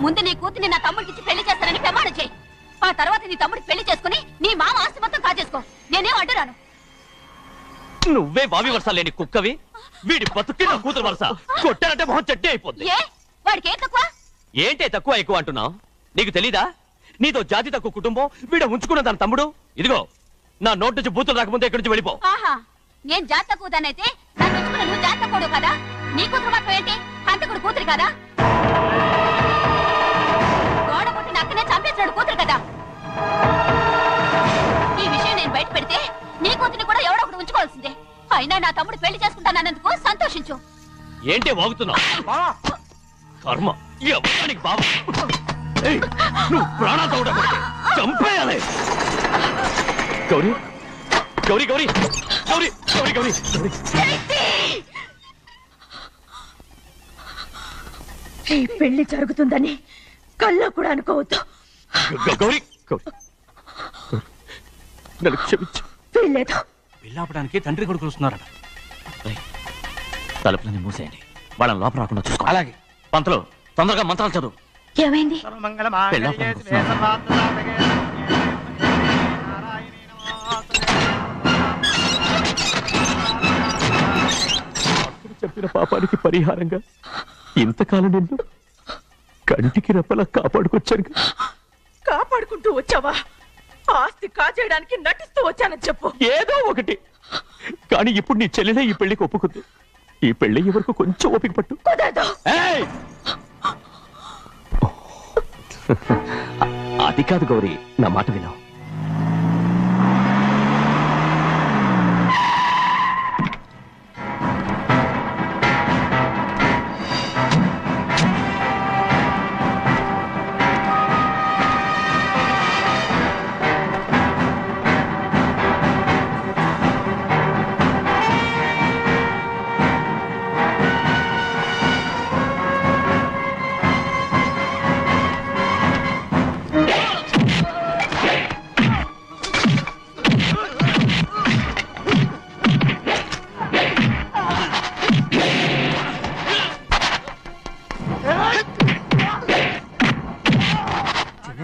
ముందు నీ కూతుర్ని నా తమ్ముడికి పెళ్లి చేస్తానని ప్రమాణం చేయి. ఆ తర్వాత నీ తమ్ముడికి పెళ్లి చేసుకుని నీ మామ ఆస్తి మొత్తం కాజేసుకో. నేనేం అడ్డురాను. నువ్వే బావి వరుస లేని కుక్కవి. వీడి బతుక్కి నా కూతురు వరుస. కొట్టానంటే మొహం చెట్టే అయిపోద్ది. వాడికి ఏం తక్కువ? ఏంటే తక్కువ ఎక్కువ అంటున్నావు? నీకు తెలీదా? నీతో జాతి తక్కువ కుటుంబం వీడ ఉంచుకున్న దాని తమ్ముడు. ఇదిగో నా నోటి నుంచి బూతులు రాకముందే ఇక్కడి నుంచి వెళ్ళిపో. ఆహా, నేను జాతి తక్కువదానైతే నన్ను ఉంచుకున్న నువ్వు జాతి తక్కువడు కదా. నీ కూతురు మాత్రం ఏంటి? హంతకుడు కూతురు కదా. గోడ పుట్టిన అక్కనే చంపేసినాడు కూతురు కదా. ఈ విషయం నేను బయట పెడితే నీ కూతురిని కూడా ఎవడో ఒకటి ఉంచుకోవాల్సిందే. అయినా నా తమ్ముడు పెళ్లి చేసుకుంటానన్నందుకు సంతోషించు. ఏంటి వాగుతున్నావు? కర్మ ఎవరికి బావ. నువ్వు ప్రాణాలతో ఉండకూడదు. చంపేయాలి. గౌరీ గౌరీ గౌరీ గౌరీ గౌరీ గౌరీ ఈ పెళ్లి జరుగుతుందని కల్లో కూడా అనుకోవద్దు. గౌరీ గౌరీ నన్ను క్షమించు. వీల్లేదు. పెళ్ళాపడానికి తండ్రి కొడుకులు వస్తున్నారట. తలుపులని మూసేయండి. వాళ్ళని లోపల రాకుండా చూసుకో. అలాగే. పంతులు తొందరగా మంత్రాలు చదువు. ఏమైంది? చెప్పిన పాపానికి పరిహారంగా ఇంతకాలం నిన్ను కంటికి రెప్పలా కాపాడుకొచ్చాను. కాపాడుకుంటూ వచ్చావా? ఆస్తి కాజేయడానికి నటిస్తూ వచ్చానని చెప్పు. ఏదో ఒకటి. కానీ ఇప్పుడు నీ చెల్లెలే ఈ పెళ్లికి ఒప్పుకుంది. ఈ పెళ్లి వరకు కొంచెం ఓపిక పట్టు. అది కాదు గౌరీ, నా మాట విను.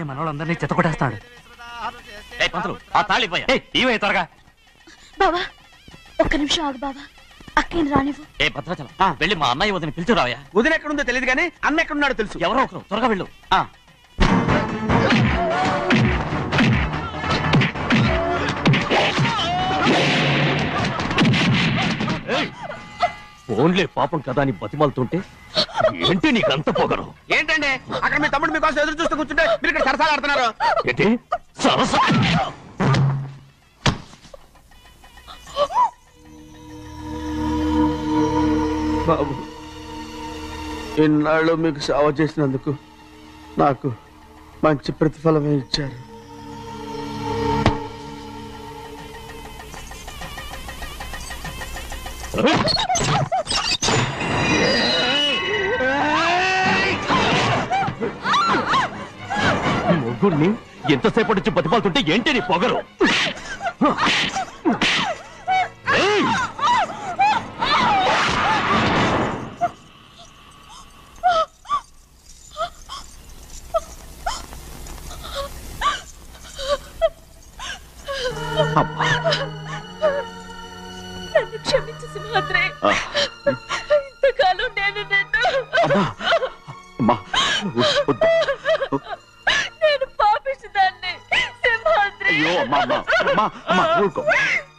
మనోళ్ళందరినీ చెత్తకొట్టేస్తాడు. త్వరగా బావా, ఒక్క నిమిషం ఆగు బావా. అక్కేం రానివ్వు. ఏ భద్రాచలం వెళ్ళి మా అన్నయ్య వదిన పిలిచిరావయ్యా. వదిన ఎక్కడుందో తెలియదు కానీ అన్న ఎక్కడున్నాడో తెలుసు. ఎవరో ఒకరు త్వరగా వెళ్ళు. ఫోన్లే పాపం కదా అని బతిమాలుతుంటే ఏంటి నీకంత పొగరు? ఏంటండి అక్కడ మీ తమ్ముడు మీకోసం ఎదురు చూస్తూ కూర్చుంటే మీరు ఇక్కడ సరసాలు ఆడుతున్నారు. ఏంటి సరస? బాబు, ఇన్నాళ్ళు మీకు సేవ చేసినందుకు నాకు మంచి ప్రతిఫలమే ఇచ్చారు. ముగ్గురిని ఎంతసేపటి నుంచి బతిమాలుతుంటే ఏంటి నీ పొగరు? నన్ను క్షమించు సింహాద్రి. ఇంతకాలం నేను నేను పాపిస్తుదాన్ని సింహాద్రి.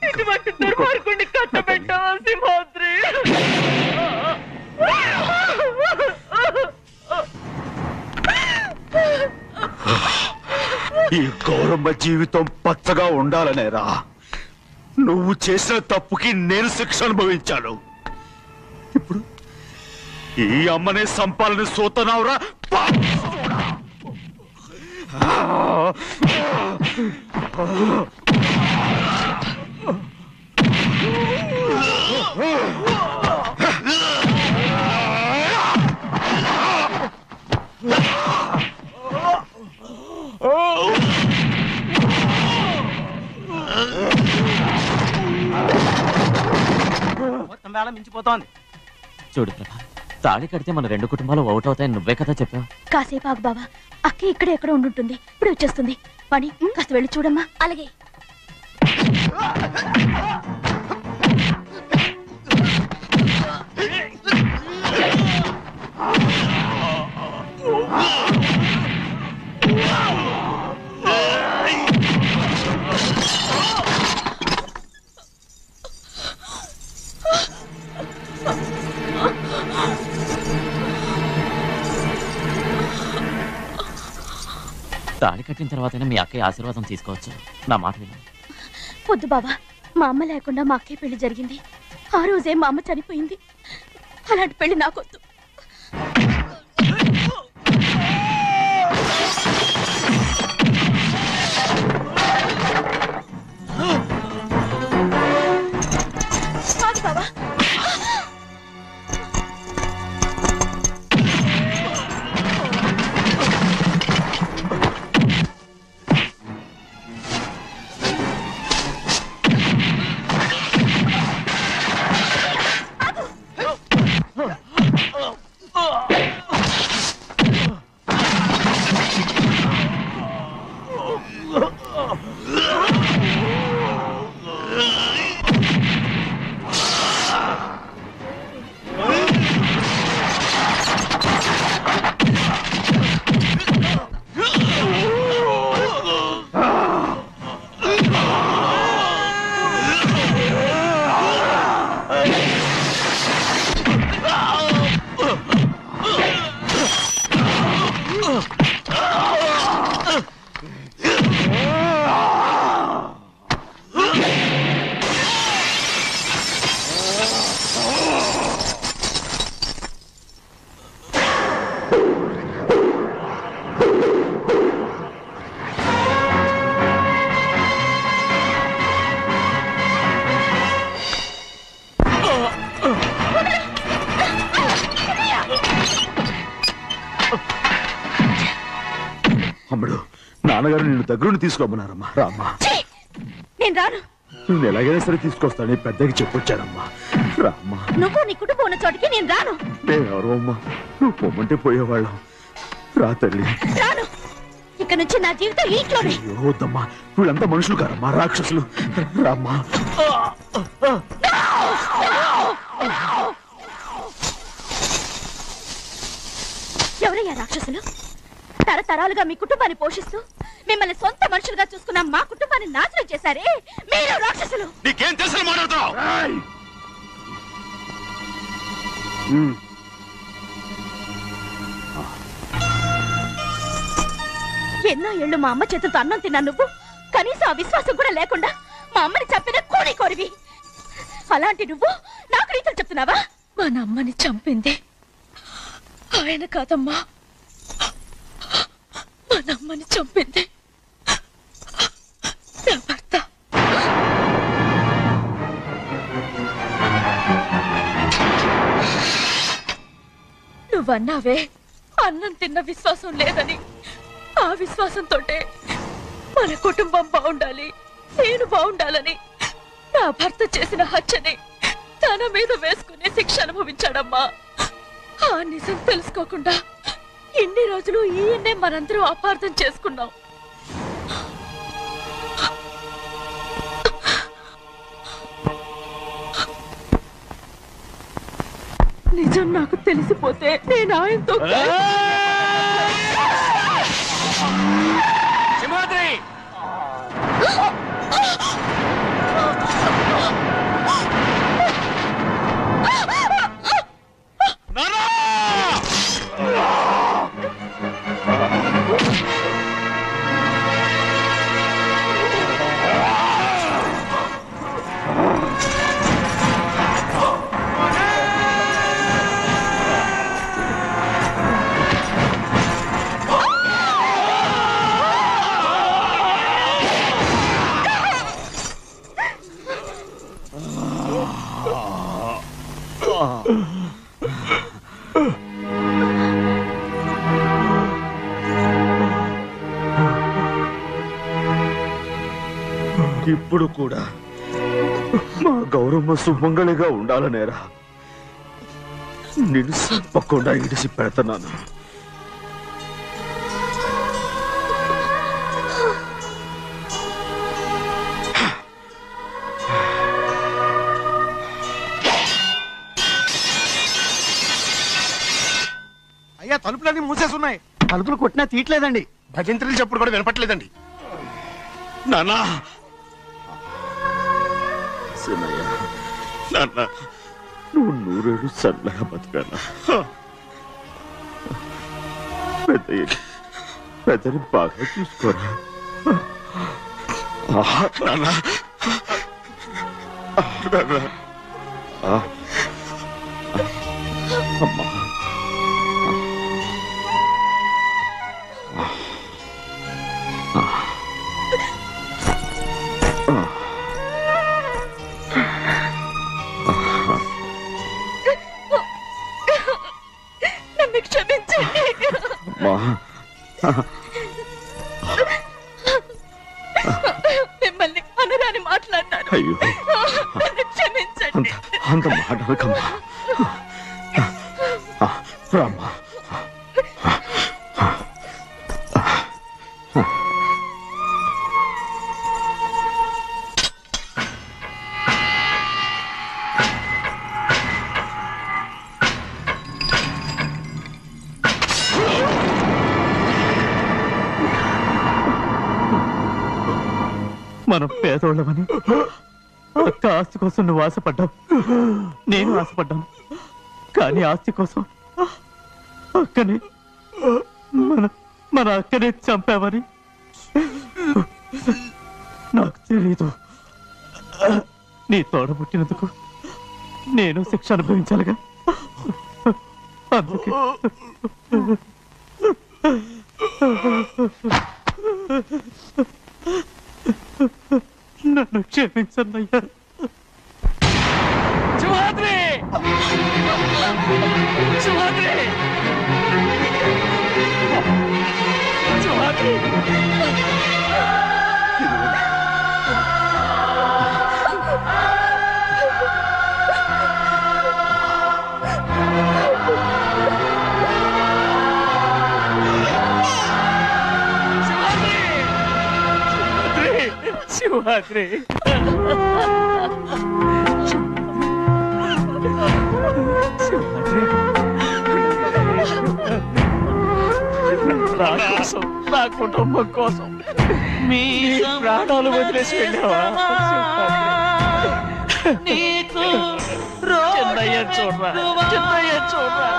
ఇటువంటి దుర్మార్గుడిని కట్టబెట్టావా సింహాద్రి? ఈ గౌరమ్మ జీవితం పచ్చగా ఉండాలనేరా నువ్వు చేసిన తప్పుకి నేను శిక్ష అనుభవించాను. ఇప్పుడు ఈ అమ్మనే సంపాలని సోతనావురా. మొత్తం వేళ మించిపోతోంది. చూడు ప్రభా, తాళి కడితే మన రెండు కుటుంబాలు అవుతాయని నువ్వే కదా చెప్పావు. కాసేపు ఆగు బావా, అక్క ఇక్కడ ఎక్కడ ఉండుంటుంది, ఇప్పుడు వచ్చేస్తుంది. పని కాస్త వెళ్ళి చూడమ్మా. అలాగే. తాళి కట్టిన తర్వాతైనా మీ అక్కయ్య ఆశీర్వాదం తీసుకోవచ్చు. నా మాట విను. వద్దు బావా, మా అమ్మ లేకుండా మా అక్కయ్య పెళ్లి జరిగింది. ఆ రోజే మా అమ్మ చనిపోయింది. అలాంటి పెళ్లి నాకొద్దు. బావా, అమ్మడు, నాన్నగారు నిన్ను దగ్గరుండి తీసుకోమన్నారమ్మా. రామ్మా. నేను రాను. నేను ఎలాగైనా సరే తీసుకొస్తాను, పెద్దకి చెప్పొచ్చారమ్మా. రామ్మా. నువ్వు నీ కుటుంబం ఉన్న చోటికి నేను రాను. మేమెవరు అమ్మా, నువ్వు పొమ్మంటే పోయేవాళ్ళం. రా తల్లి. రాను. ఇక్కడ నుంచి నా జీవితం ఇంట్లోనే. వద్దమ్మా, వీళ్ళంతా మనుషులు కారమ్మా, రాక్షసులు. రామ్మా. ఎవరయ్యా రాక్షసులు? తరతరాలుగా మీ కుటుంబాన్ని పోషిస్తూ మిమ్మల్ని సొంత మనుషులుగా చూసుకున్న మా కుటుంబాన్ని నాశనం చేశారే మీరు రాక్షసులు. నీకేం తెలుసు మాట్లాడుతున్నావు? ఎన్నో ఏళ్ళు మా అమ్మ చేతులతో అన్నం తిన్నా నువ్వు కనీసం ఆ విశ్వాసం కూడా లేకుండా మా అమ్మని చంపిన కోడి కోరివి. అలాంటి నువ్వు నాకు రీతులు చెప్తున్నావా? మా అమ్మని చంపింది ఆయన కాదమ్మా, మా అమ్మని చంపింది నా భర్త. నువ్వన్నావే అన్నం తిన్న విశ్వాసం లేదని. ఆ విశ్వాసంతో మన కుటుంబం బాగుండాలి, నేను బాగుండాలని నా భర్త చేసిన హత్యని తన మీద వేసుకునే శిక్ష అనుభవించాడమ్మా. ఆ నిజం తెలుసుకోకుండా ఇన్ని రోజులు ఈయన్నే మనందరం అపార్థం చేసుకున్నాం. నిజం నాకు తెలిసిపోతే నేను ఆయనతో సింహాద్రి, ఇప్పుడు కూడా మా గౌరమ్మ సుమంగళిగా ఉండాలనేరా నేను తప్పకుండా ఇడిసి పెడతాను. అయ్యా తలుపులన్నీ మూసేస్తున్నాయి. తలుపులు కొట్టినా తీయట్లేదండి. భజంత్రులు చెప్పుడు కూడా వినపట్లేదండి. నానా సినయ్య, నాన్న నువ్వు 100 ఏళ్ళు చల్లగా బతకాలా. పెద్దని బాగా చూసుకోరా. నాన్న అమ్మా నన్ను క్షమించండి. మిమ్మల్ని అనరాని మాట్లాడినాను. అయ్యో నన్ను క్షమించండి. అంత మాటలకమ్మా. రామ్మా. మనం పేదోళ్ళమని అక్క ఆస్తి కోసం నువ్వు ఆశపడ్డావు, నేను ఆశపడ్డాను. కానీ ఆస్తి కోసం అక్కని మన అక్కనే చంపావని నాకు తెలీదు. నీ తోడ పుట్టినందుకు నేను శిక్ష అనుభవించాలిగా. అందుకే నన్ను క్షమించన్నయ్యా. సింహాద్రి! సింహాద్రి! సింహాద్రి! సింహాద్రి! నా కోసం, నా కుటుంబం కోసం మీ ప్రాణాలు వదిలేసి వెళ్ళావా? చిన్నయ్య చూడరా, చిన్నయ్య చూడరా,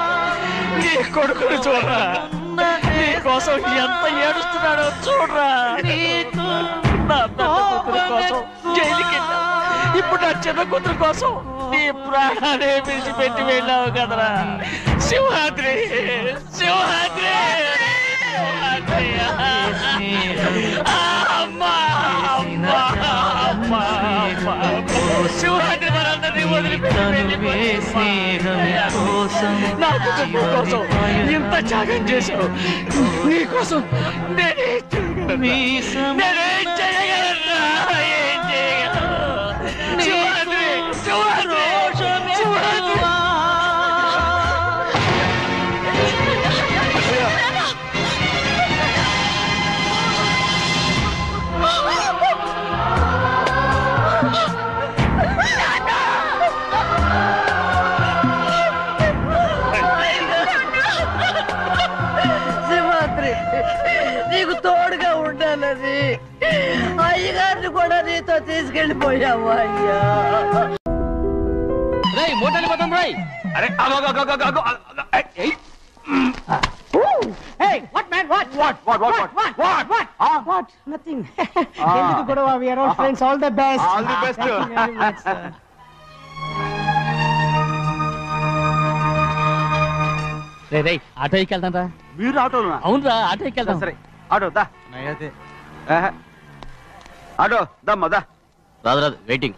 నీ కొడుకుని చూడరా, నీ కోసం ఎంత ఏడుస్తున్నాడో చూడరా. నా పెద్ద కూతురు కోసం జైలుకి వెళ్ళావు, ఇప్పుడు నా చిన్న కూతురు కోసం నీ ప్రాణాలే విడిచిపెట్టి వెళ్ళావు కదరా. సింహాద్రి! సింహాద్రి! అమ్మా! అమ్మా! అమ్మా! సింహాద్రి మనందరినీ వదిలిపెట్టి నా కుటుంబం కోసం ఇంత త్యాగం చేశావు. నీ కోసం నేనేం చేయగలరా? ఏం చేయగలను? సింహాద్రి! సింహాద్రి! సింహాద్రి! నీకు తోడుగా ఉండాలని అయ్యగారిని కూడా నీతో తీసుకెళ్ళిపోయావు. అయ్యా మోటార్లు పోతాం రాయ్. అరే ఆటో ఎక్కి వెళ్తాం రా. మీరు ఆటోనా? అవునరా, ఆటో ఎక్కి వెళ్తాం. సరే ఆటో దా. ఆటో దమ్మా దా. రాదు రాదు, వెయిటింగ్.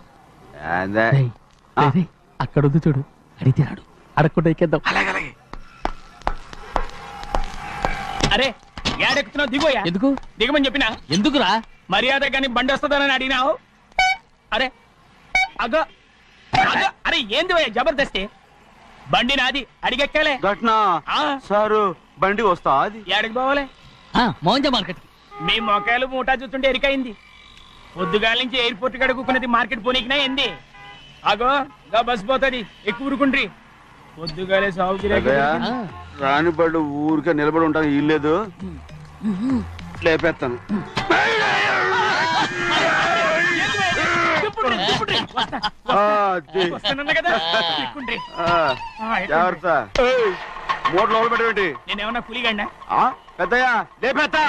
అక్కడ ఉంది చూడు, అడిగితే రాడు, అడగకుండా ఎక్కేద్దాం. అరే ఏడెక్కుతున్నావు? దిగోయా. ఎందుకు దిగమని చెప్పినా? ఎందుకురా? మర్యాద కానీ బండి వస్తుందని అడిగినావు. అరే అగో అగో, అరే ఏంది భయ్యా జబర్దస్తి? బండి నాది అడిగెక్కాలే ఘటన సారు బండి వస్తా అది ఏడికి పోవాలే మౌంజ మార్కెట్ మీ మొక్కలు మూటా చూస్తుంటే ఎరికైంది పొద్దుగాల నుంచి ఎయిర్పోర్ట్ కడుక్కున్నది మార్కెట్ పోనీకినా ఏంది ఆగో గా బస్ పోతుంది ఎక్కువ ఊరుకుండ్రి పొద్దుగాలే సాగు రాని బళ్ళు ఊరికే నిలబడి ఉంటాను ఇల్లేదు లేపేస్తాను జాగ్రత్త మూట లోపల పెట్టేటి నేనేమన్నా పులిగండా పెద్దయ్యా లేపేస్తా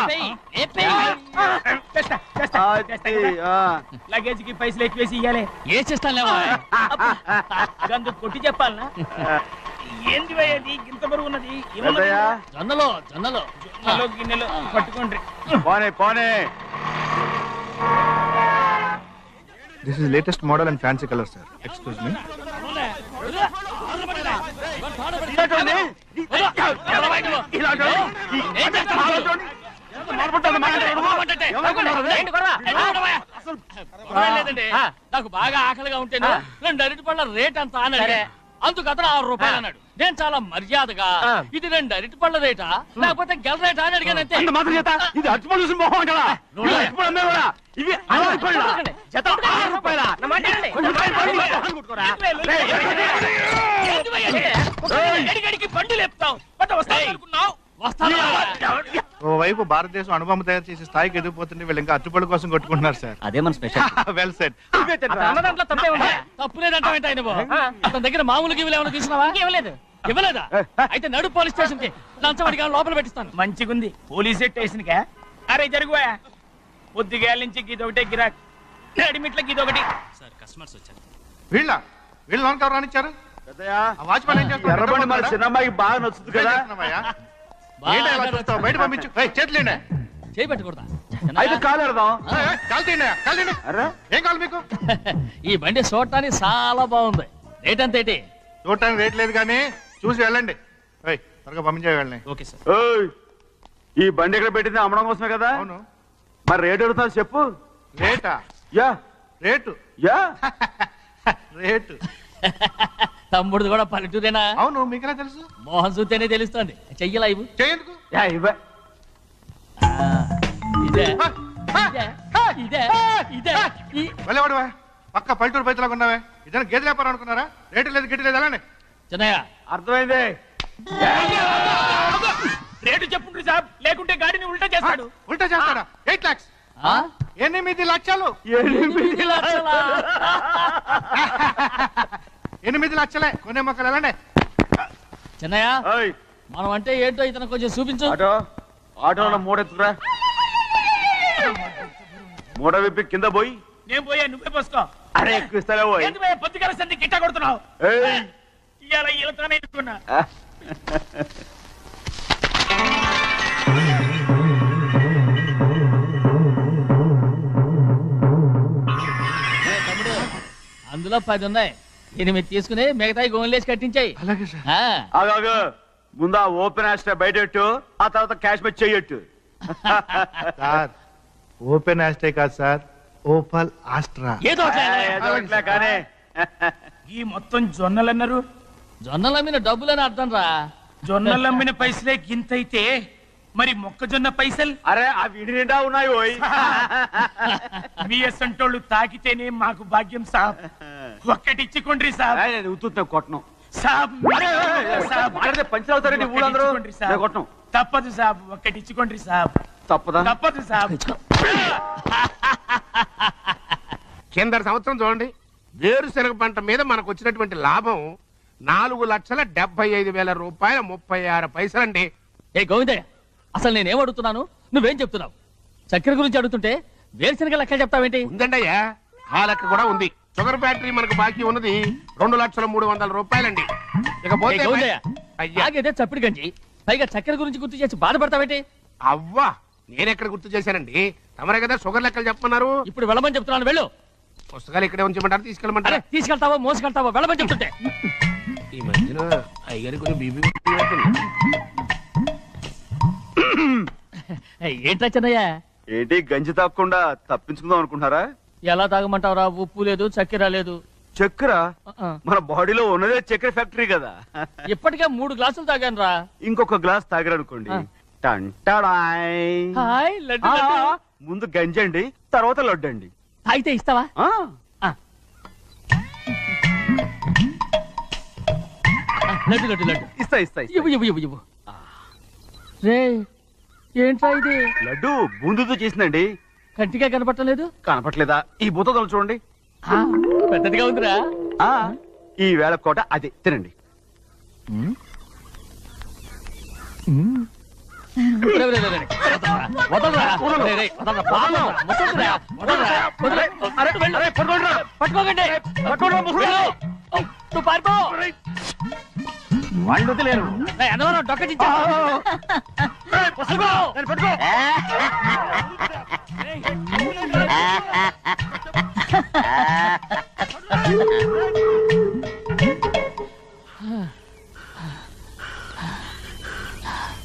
లగేజ్ కి పైసలు ఎక్కువేసి ఇయ్యాలి ఏ చేస్తాను గందు కొట్టి చెప్పాలనా ఏంది అది ఇంత బరువు ఉన్నది జొన్నలో జొన్నలో గిన్నెలో పట్టుకోండి పోనే పోనే This is latest model and fancy color, sir. Excuse me. నాకు బాగా ఆకలిగా ఉంటేనే 2 అరటిపళ్ళ రేట్ అంత అన్నాడు అందుకు అతను 6 రూపాయలు అన్నాడు నేను చాలా మర్యాదగా ఇది 2 అరటిపళ్ళ రేటా లేకపోతే గెల రేటా అని అడిగానంతే ఇది అచ్చుపడి చూసి మొహం అంటారా ఇవి బండి లేపుతావు ఓవైపు భారతదేశం అనుభవం తయారు చేసే స్థాయికి ఎదిగిపోతుంటే వీళ్ళు ఇంకా అట్టుపడి కోసం కొట్టుకుంటున్నారు సార్. అదే మన స్పెషల్. Well set. తప్పు లేదంటే అతని దగ్గర మామూలు గివ్వులు ఏమైనా తీసుకున్నావా? ఇవ్వలేదా? అయితే నడు పోలీస్ స్టేషన్ కి లంచం అడిగా లోపల పెట్టిస్తాను. మంచిగుంది పోలీస్ స్టేషన్ కా అరే జరుగుయా పొద్దుగాల నుంచి గీదొకటే గిరాక్ అడిమిట్లకి ఇదొకటి సార్ కస్టమర్స్ వచ్చారు. వీళ్ళ లోన్ కవర్ రానిచ్చారు. వాచ్మెన్ ఏం చేస్తారు? ఎర్రబండి మన చిన్నమ్మాయికి బాగా నచ్చుతుంది కదా. బయట పంపించు. చేతులేండి. చేయి పెట్టకూడదా? అయితే కాలు ఎడదాం. ఏం కావాలి మీకు? ఈ బండి చూడటానికి చాలా బాగుంది. రేట్ అంత ఏంటి? చూడటానికి రేట్ లేదు కానీ చూసి వెళ్ళండి. త్వరగా పంపించే వెళ్ళండి. Okay sir. ఈ బండి ఎక్కడ పెట్టింది అమ్మడం కోసమే కదా. అవును. మరి రేట్ అడుగుతా చెప్పు. రేటా? యా రేటు యా రేటు. తమ్ముడు కూడా పల్లెటూరేనా? అవును. మీకెలా తెలుసు? మోహన్ చూస్తేనే తెలుస్తుంది. చెయ్యలా ఇవ్వు. చేయందుకు? ఇవ్వ ఇదే ఇదే ఇదే వెళ్ళేవాడువా పక్క పల్లెటూరు బయటలాగా ఉన్నావే. ఇదైనా గేదె వ్యాపారం అనుకున్నారా? రేటు లేదు గిట్టు లేదు వెళ్ళండి. చిన్నయ్య అర్థమైంది. రేటు చెప్పుండ్రి సాబ్ లేకుంటే గాడిని ఉల్టా చేస్తాడు. ఉల్టా చేస్తాడా? 8 lakhs. 8 లక్షలు. 8 లక్షలే. కొనే మొక్కలు వెళ్ళండి. చిన్నయ్య మనం అంటే ఏంటో ఇతను కొంచెం చూపించు. ఆటోలో మూడెత్తుకురా. మూడ విప్పి కింద పోయి. నేను పోయా నువ్వే పోసుకో. అరే ఎక్కువ ఇస్తాలే పోయి. పొద్దుగాల సంధి గిట్ట కొడుతున్నావు. ఇవాళ ఈలతోనే ఎత్తుకున్నా. అందులో 10 ఉన్నాయి. 8 తీసుకుని మిగతాయి గోన్లేసి కట్టించాయి. అలాగే సార్. ఆగాగు ముందు ఓపెన్ ఆస్ట్రా బయటెట్టు ఆ తర్వాత క్యాష్ మెచ్ చెయ్యట్టు. సార్ ఓపెన్ ఆస్ట్రే కాదు సార్, ఓపల్ ఆస్ట్రా. ఏదో కానీ ఈ మొత్తం జొన్నలన్నారు. జొన్నల మీద డబ్బులని అర్థం రా. జొన్నలమ్మిన పైసలే గింతైతే మరి మొక్కజొన్న పైసలు? అరే ఆ విడి నిండా ఉన్నాయి ఓయ్. మీ అసంటోళ్ళు తాకితేనే మాకు భాగ్యం సాబ్. ఒక్కటిచ్చుకోండి సాబ్. ఉత్తున్నా కొట్టను సాబ్. పంచర్ అవుతారండి ఊళ్ళందరూ. కొట్టను తప్పదు సాబ్. ఒక్కటిచ్చుకోండి సాబ్. తప్పదా? తప్పదు సాబ్. కింద సంవత్సరం చూడండి వేరుశనగ పంట మీద మనకు వచ్చినటువంటి లాభం 4,75,000 రూపాయల 36 పైసలండి. ఏ గోవిందయ్య అసలు నేనేం అడుగుతున్నాను నువ్వేం చెప్తున్నావు? చక్కెర గురించి అడుగుతుంటే వేరుశనగ లెక్క చెప్తావేంటి? ఉందండి అయ్యా ఆ లెక్క కూడా ఉంది. షుగర్ ఫ్యాక్టరీ మనకు బాకీ ఉన్నది 2,03,00,000 రూపాయలండి. ఇకపోతే ఆగేదే చప్పిడి గంజి పైగా చక్కెర గురించి గుర్తు చేసి బాధపడతావేంటి? అవ్వా నేనెక్కడ గుర్తు చేశానండి, తమరే కదా షుగర్ లెక్కలు చెప్పమన్నారు. ఇప్పుడు వెళ్ళమని చెప్తున్నాను. వెళ్ళు. పుస్తకాలు ఇక్కడే ఉంచమంటారు తీసుకెళ్ళమంటారా? తీసుకెళ్తావో మోసుకెళ్తావో వెళ్ళమని చెప్తుంటే. ఈ మధ్యన అయ్యారు కొన్ని బీబీ ఏంట్రా చిన్నయ్య? ఏంటి గంజి తాగకుండా తప్పించుకుందాం అనుకుంటున్నారా? ఎలా తాగమంటావురా? ఉప్పు లేదు చక్కెర లేదు. చక్కెర మన బాడీలో ఉన్నదే చక్కెర ఫ్యాక్టరీ కదా. ఇప్పటికే 3 గ్లాసులు తాగాను రా. ఇంకొక గ్లాస్ తాగరనుకోండి హాయ్ లడ్డు లడ్డు. ముందు గంజండి, తర్వాత లడ్డండి. అయితే ఇస్తావా? లడ్డు లడ్డు లడ్డు ఇస్తా ఇస్తా ఇవ్వు ఇవ్వు ఇవ్వు ఇవ్వు. రే ఏంట్రా ఇది? లడ్డు బూందుతో చేసిందండి. కంటిగా కనపట్టలేదు. కనపట్లేదా? ఈ బూతలు చూడండి, పెద్దదిగా ఉందిరా. ఈ వేళ కోట అదే తినండి. వాళ్ళు వదిలేరు. డొక్క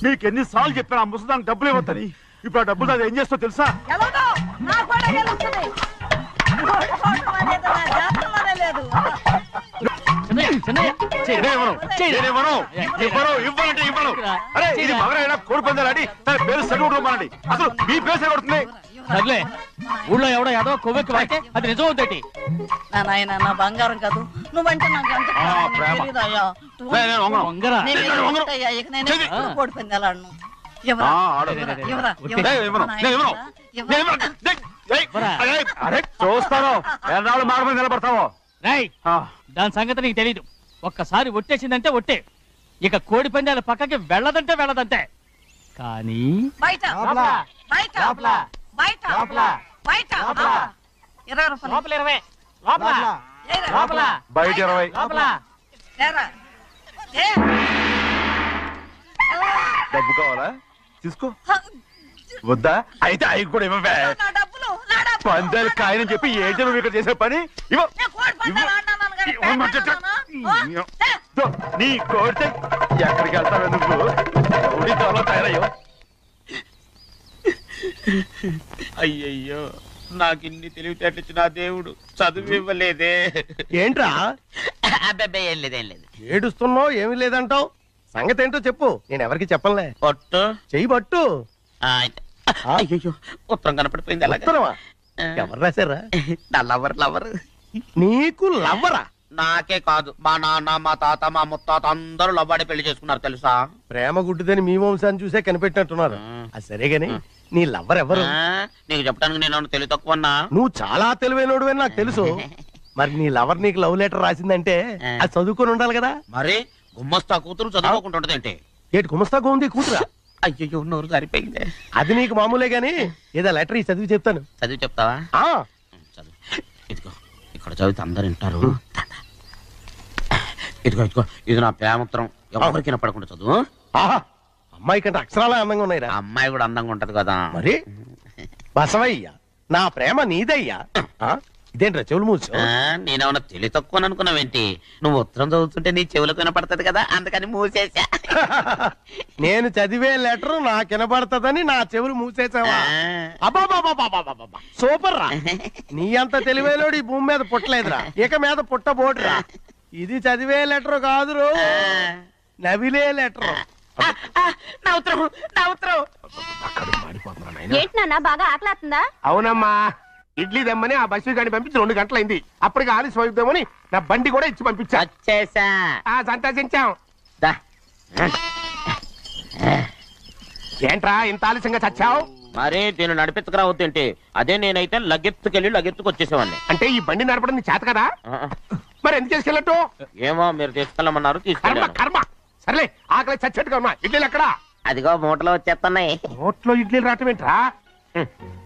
మీకు ఎన్నిసార్లు చెప్పాను ఆ ముసదానికి డబ్బులు ఇవ్వద్దని. ఇప్పుడు ఆ డబ్బులు అది ఏం చేస్తో తెలుసా? కోడి పందాలని తన పేరు సరిగొట్టుకోమనండి. అసలు మీ పేరు సరిగొడుతుంది. సర్లే, ఊళ్ళో ఎవడో ఏదో కొవ్వెక్కి వాడితే అది నిజం అవుతాయి. నా బంగారం కాదు నువ్వంటే నాకు కోడి పందాలను చూస్తాను ఎన్నాళ్ళు మాట మీద నిలబడతావో. దాని సంగతి నీకు తెలీదు. ఒక్కసారి ఒట్టేసిందంటే ఒట్టే. ఇక కోడి పందాల పక్కకి వెళ్ళదంటే వెళ్ళదంతే. కానీ బయట బయట బయట బయట 20 డబ్బు కావాలా? తీసుకో. వద్దా? అయితే అవి కూడా ఇవ్వవే. పందాలు కాయని చెప్పి ఏంటి నువ్వు ఇక్కడ చేసే పని? నీ కోరితే ఎక్కడికి వెళ్తావు నువ్వు? త్వరలో తయారయ్యో. అయ్యయ్యో, నాకు ఇన్ని తెలివితేటచ్చిన దేవుడు చదువు ఇవ్వలేదే. ఏంట్రా? అబ్బాయి ఏం లేదు. ఏడుస్తున్నావు, ఏమీ లేదంటావు. సంగతి ఏంటో చెప్పు, నేను ఎవరికి చెప్పనులే. పట్టు చెయ్యి పట్టు. అయ్యో, ఉత్తరం కనపడిపోయింది. ఉత్తరమా? ఎవరు రాశారా? నా లవర్. నీకు లవ్వరా? నాకే కాదు, మా నాన్న, మా తాత, మా ముత్తాత అందరూ లవ్వాడి పెళ్లి చేసుకున్నారు తెలుసా. ప్రేమ గుడ్డిదని మీ వంశాన్ని చూసే కనిపెట్టినట్టున్నారు. అది సరే గాని నీ లవ్వర్ ఎవరు? నీకు చెప్పడానికి నేను తెలివి తక్కువన్నా. నువ్వు చాలా తెలివైనోడువని నాకు తెలుసు. మరి నీ లవర్ నీకు లవ్ లెటర్ రాసిందంటే అది చదువుకొని ఉండాలి కదా. మరి గుమ్మస్తా కూతురు చదువుకోకుండా ఉంటదేంటి? ఏటి గుమ్మస్తా గోంది కూతురా? అయ్యో, నోరు సరిపోయింది. అది నీకు మామూలే గాని ఏదో లెటర్ ఈ చదివి చెప్తాను. చదివి చెప్తావా? చదువు. ఇదిగో ఇక్కడ చదివితే అందరు వింటారు. ఇదిగో ఇది నా ప్రేమోత్తరం. ఎవరికి వినపడకుండా చదువు. అమ్మాయి కంటే అక్షరాలే అందంగా ఉన్నాయి. అమ్మాయి కూడా అందంగా ఉంటది కదా. మరి బసవయ్య, నా ప్రేమ నీదయ్యా. ఇదేంట్రా చెవులు మూసు? నేనేమన్నా తెలివి తక్కువ అనుకున్నావేంటి? నువ్వు ఉత్తరం చదువుతుంటే నీ చెవులకు వినపడుతుంది కదా, అందుకని మూసేసా. నేను చదివే లెటర్ నాకు వినపడుతుందని నా చెవులు మూసేసావా? అబ్బాబాబాబాబాబాబా, సూపర్ రా. నీ అంత తెలివేలోడు ఈ భూమి మీద పుట్టలేదురా, ఇక మీద పుట్టబోటురా. ఇది చదివే లెటర్ కాదురు, నవిలే లెటర్. ఏంటి నాన్న బాగా ఆకలాతుందా? అవునమ్మా, ఇడ్లీ దమ్మని ఆ బస్సు గాని పంపించి 2 గంటలైంది. అప్పటికి ఆలస్యం అవుతామని నా బండి కూడా ఇచ్చి పంపించా. సంతోషించాం. ఏంట్రా ఇంత ఆలస్యంగా చచ్చావు? మరి దీన్ని నడిపెత్తుకురావద్దేంటి? అదే నేనైతే లగెత్తుకెళ్ళి లగెత్తుకు వచ్చేసేవాడిని. అంటే ఈ బండి నడపడం నీ చేత కదా? మరి ఎందుకు తీసుకెళ్ళట్టు? ఏమో మీరు తీసుకెళ్ళమన్నారు, తీసుకెళ్ళాను. కర్మ. సర్లే, ఆకలి చచ్చేట్టుగా ఉన్నా. ఇడ్లీలు ఎక్కడా? అదిగో మూటలో వచ్చేస్తున్నాయి. మూటలో ఇడ్లీలు రావటం ఏంట్రా?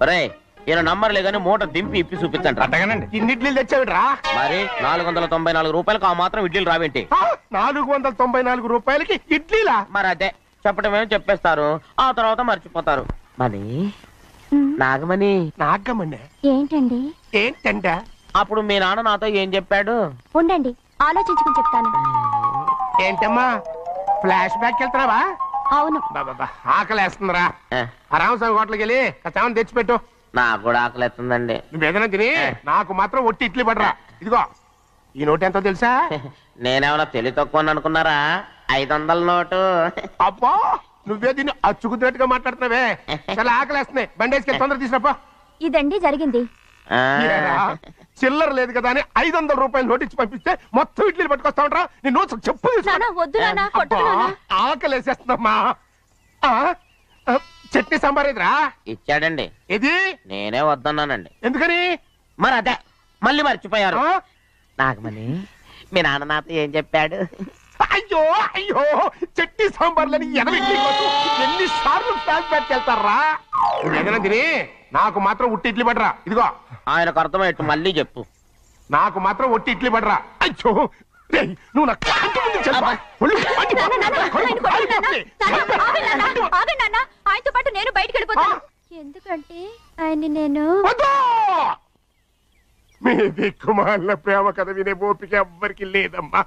రే, ఈయన నంబర్లే గానీ మూట దింపి ఇప్పి చూపించండి. అట్టగానండి. ఇన్ని ఇడ్లీలు తెచ్చావిడ్రా? మరి 494 రూపాయలకు ఆ మాత్రం ఇడ్లీలు రావేంటి? 494 రూపాయలకి ఇడ్లీలా? మరి అదే చెప్పడమే చెప్పేస్తారు, ఆ తర్వాత మర్చిపోతారు. మరి నాగమణి ఏంటండి? ఏంటంట? అప్పుడు మీ నాన్న నాతో ఏం చెప్పాడు? ఉండండి ఆలోచించుకుని చెప్తాను. ఏంటమ్మా, ఫ్లాష్ బ్యాక్ వెళ్తున్నావా? అవును. ఆకలేస్తుందిరా. ఆ రామస్వామి హోటల్కి వెళ్ళి కామని తెచ్చిపెట్టు. నాకు కూడా ఆకలేస్తుందండి. నువ్వేదైనా తిని నాకు మాత్రం ఒట్టి ఇడ్లీ పడరా. ఇదిగో ఈ నోటు ఎంతో తెలుసా? నేనేమన్నా తెలివి తక్కువ అనుకున్నారా? 500 నోటు. అబ్బా నువ్వే దీన్ని అచ్చుకుతున్నట్టుగా మాట్లాడుతున్నావే. చాలా ఆకలేస్తున్నాయి. బండేసుకెళ్ళి తొందర తీసినప్ప. ఇదండి జరిగింది. చిల్లర లేదు కదా అని 500 రూపాయలు నోటు ఇచ్చి పంపిస్తే మొత్తం ఇడ్లీలు పట్టుకొస్తా ఉంటా. నీ నోట్స్ చెప్పు. ఆకలేసేస్తుందమ్మా. చట్నీ సాంబార్ ఎదురా ఇచ్చాడండి. ఇది నేనే వద్దన్నానండి. ఎందుకని? మరి అదే మళ్ళీ మర్చిపోయారు. నాగమణి మీ నాన్న నాతో ఏం చెప్పాడు? అయ్యో అయ్యో చట్నీ సాంబార్లని ఎన్నిసార్లు ఫ్లాష్ బ్యాక్ వెళ్తారా? ఏదైనా తిని నాకు మాత్రం ఉట్టి ఇడ్లీ పడరా. ఇదిగో ఆయనకు అర్థమయ్యట్టు మళ్ళీ చెప్పు. నాకు మాత్రం ఒట్టి ఇడ్లీ పడరా. అయ్యో నువ్వు నాకు ఆయనతో పాటు నేను బయటకు వెళ్ళిపోతాను. ఎందుకంటే ఆయన నేను మీ దిక్కుమాల ప్రేమ కథ వినే ఓపిక ఎవ్వరికి లేదమ్మా.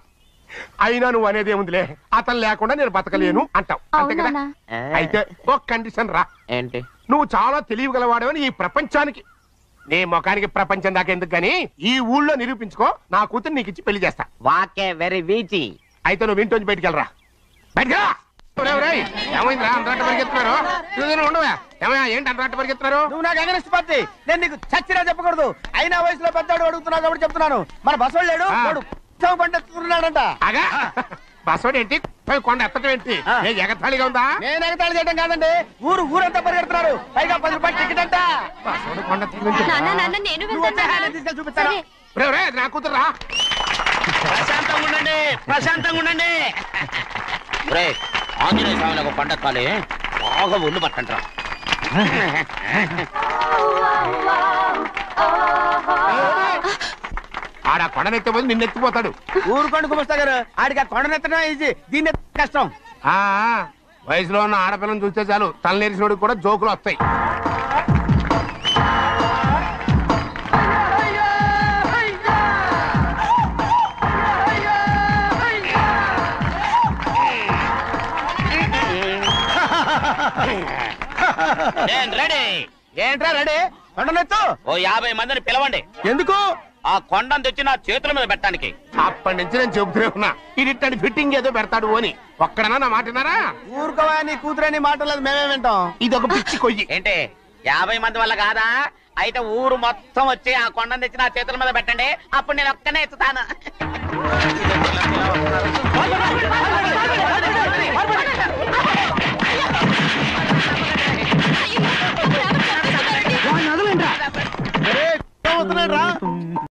అయినా నువ్వు అనేది ఏముందిలే, అతను లేకుండా నేను బతకలేను అంటావు అంతే కదా. అయితే ఒక కండిషన్ రా. ఏంటి? నువ్వు చాలా తెలియగలవాడవని ఈ ప్రపంచానికి, నీ ముఖానికి ప్రపంచం దాకా ఎందుకు గానీ ఈ ఊళ్ళో నిరూపించుకో. నా కూతురు నీకు ఇచ్చి పెళ్లి చేస్తా. వాకే వెరీ వీచి. అయితే నువ్వు ఇంటి బయటికి వెళ్ళరా. బయటగా ఏమైందిరా అంతరాట పరిగెత్తున్నారు? ఉండవా ఏమయ్యా? ఏంటి అంతరాట పరిగెత్తున్నారు? నువ్వు నాకు అగనిస్ట్ పార్టీ. నేను నీకు చచ్చినా చెప్పకూడదు. అయినా వయసులో పెద్దవాడు అడుగుతున్నావు కాబట్టి చెప్తున్నాను. మన బసవాడు లేడు, వాడు పండుతున్నాడంట. అగా బసవాడు ఏంటి? కొండ ఎత్తడం ఏంటి? ఎగతాళిగా ఉందా? నేను ఎగతాళి చేయడం కాదండి, ఊరంతా పరిగెడుతున్నారు. పైగా 10 రూపాయలు టికెట్ అంట. బసవాడు కొండ తీసుకెళ్ళి చూపిస్తాను. నా కూతురా. ప్రశాంతంగా ఉండండి, ప్రశాంతంగా ఉండండి. ఆంజనేయ స్వామి ఒక పండగ కాలే బాగా ఒళ్ళు పట్టంటారా. ఆడ కొండనెత్తే పోతే నిన్నెత్తిపోతాడు. ఊరుకోండి కుమస్తా గారు, ఆడికి ఆ కొండనెత్తడం ఈజీ, దీన్ని కష్టం. వయసులో ఉన్న ఆడపిల్లని చూస్తే చాలు తలనేరిసినోడికి కూడా జోకులు వస్తాయి. ఏంట్రా రెడీ? కొండనెత్తు. ఓ 50 మందిని పిలవండి. ఎందుకు? ఆ కొండను తెచ్చి నా చేతుల మీద పెట్టడానికి. అప్పటి నుంచి నేను చెబుతూనే ఉన్నా ఇది ఫిట్టింగ్ ఏదో పెడతాడు అని. ఒక్కడనా నా మాటనారా? ఊరుకోవా, నీ కూతురని మాటలేదు మేమే వింటాం. ఇది ఒక పిచ్చి కొయ్యి. ఏంటి 50 మంది వల్ల కాదా? అయితే ఊరు మొత్తం వచ్చి ఆ కొండను తెచ్చి నా చేతుల మీద పెట్టండి, అప్పుడు నేను ఒక్కనే ఎత్తుతాను.